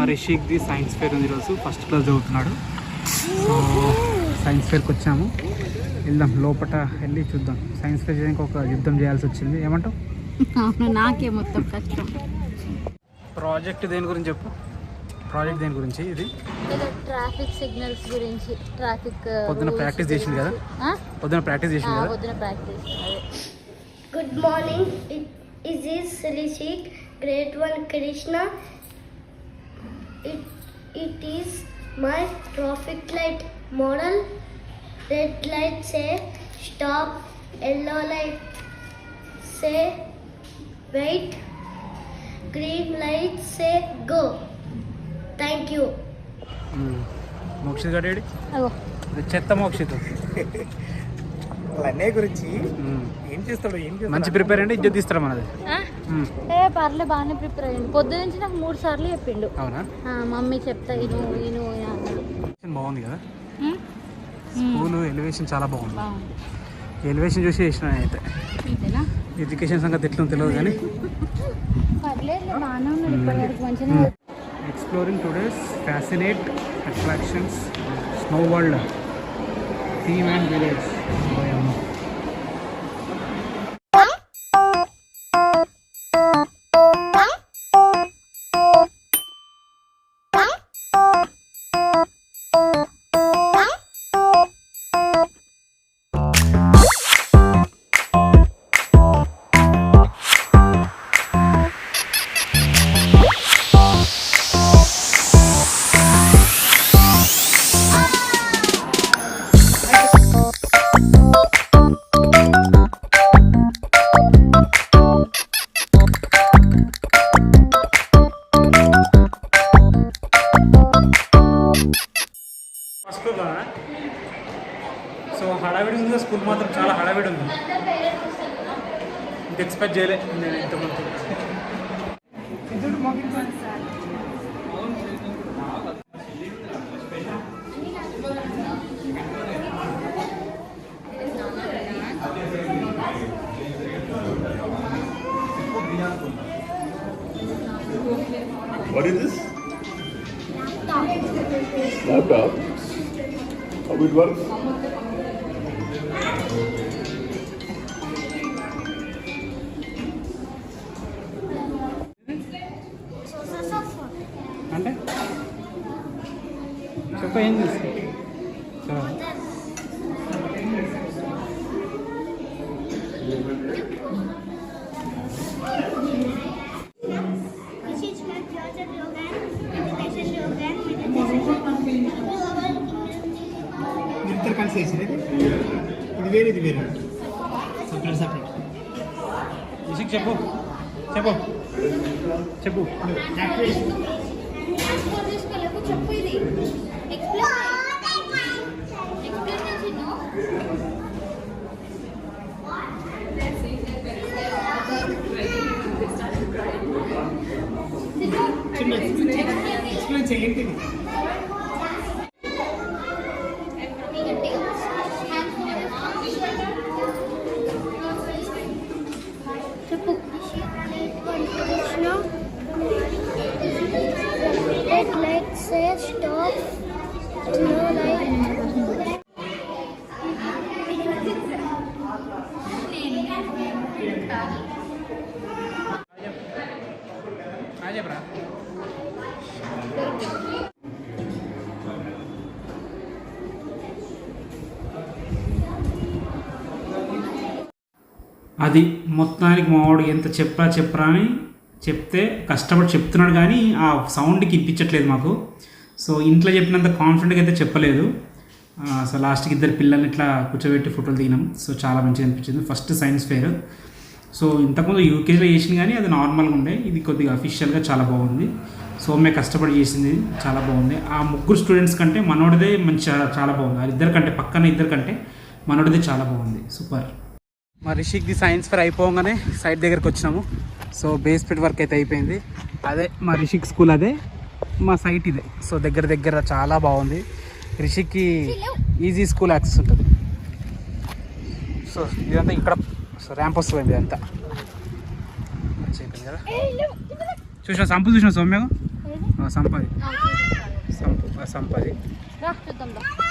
రిషిక్ది science fair ఉంది ఈరోజు. First class చదువుతున్నాడు. సో సైన్స్ ఫేర్కి వచ్చాము. వెళ్దాం, లోపల వెళ్ళి చూద్దాం. సైన్స్ ఫేర్ చేయడానికి ఒక యుద్ధం చేయాల్సి వచ్చింది. ఏమంటావు? నాకే మొత్తం కష్టం. ప్రాజెక్ట్ దేని గురించి చెప్పు. ప్రాజెక్ట్ దేని గురించి? ఇది ట్రాఫిక్ సిగ్నల్స్ గురించి. ట్రాఫిక్ పొద్దున ప్రాక్టీస్ చేసింది కదా. పొద్దున ప్రాక్టీస్ చేసింది కదా. పొద్దున practice. Good morning. It is Rishik, grade 1 Krishna. It is my traffic light model. Red light say stop, yellow light say wait, green light say go. Thank you. Mokshith గడేడి చెత్త మోక్షిత్ అన్నయ్య గురించి ఏం చేస్తాడు? మంచి ప్రిపేర్ అంటే ఇజ్జత్ ఇస్తాడు మనది. పర్లే బాగానే ప్రిపేర్ అయ్యింది. పొద్దు నుంచి నాకు 3 సార్లు చెప్పిండు. అవునా? మమ్మీ చెప్తా ఇను బాగుంది కదా స్కూల్. ఎలివేషన్ చాలా బాగుంది. ఎలివేషన్ చూసి చేసిన అయితే. ఎడ్యుకేషన్ సంగతి ఎట్లా తెలియదు కానీ పర్లేదు బాగానే ఉన్నాడు ఇప్పటివరకు మంచిగా. Exploring today's fascinate attractions snow world theme and village. So హడావిడి ఉంది. స్కూల్ మాత్రం చాలా హడావిడి ఉంది. ఇంత ఎక్స్పెక్ట్ చేయలే నేను ఇంతకుముందు. What is this? Laptop. How it works? అంటే చెప్ప ఏం చేస్తా. ఇద్దరు కలిసి వేసింది. ఇది వేరే, ఇది వేరే, సపరేట్ సపరేట్. రిషిక్ చెప్పు చెప్పు చెప్పు. ఎక్స్ప్లెయిన్ చేయండి. Red light says stop, yellow light. చెప్పరా. అది మొత్తానికి మావాడు ఎంత చెప్పరా అని చెప్తే కష్టపడి చెప్తున్నాడు కానీ ఆ సౌండ్కి ఇప్పించట్లేదు మాకు. సో ఇంట్లో చెప్పినంత కాన్ఫిడెంట్గా అయితే చెప్పలేదు. సో లాస్ట్కి ఇద్దరు పిల్లల్ని ఇట్లా కూర్చోబెట్టి ఫోటోలు దిగినాం. సో చాలా మంచిగా అనిపించింది. First science fair. సో ఇంతకుముందు యూకేజీలో చేసింది కానీ అది నార్మల్గా ఉండే. ఇది కొద్దిగా అఫీషియల్గా చాలా బాగుంది. సౌమ్య కష్టపడి చేసింది, చాలా బాగుంది. ఆ ముగ్గురు స్టూడెంట్స్ కంటే మనోడిదే చాలా బాగుంది. ఆ ఇద్దరు కంటే పక్కన ఇద్దరు కంటే మనోడిదే చాలా బాగుంది. సూపర్. మా రిషిక్ది సైన్స్ ఫేర్ అయిపోగానే సైట్ దగ్గరికి వచ్చినాము. సో బేస్మెంట్ వర్క్ అయితే అయిపోయింది. అదే మా రిషిక్ స్కూల్, అదే మా సైట్ ఇదే. సో దగ్గర దగ్గర చాలా బాగుంది. రిషిక్కి ఈజీ స్కూల్ యాక్సెస్ ఉంటుంది. సో ఇదంతా ఇక్కడ ర్యాంప్ వస్తుంది ఇదంతా మంచిగా కదా. చూసిన సంపుల్ చూసిన సౌమ్య సంపది సంపది రా చూద్దాం రా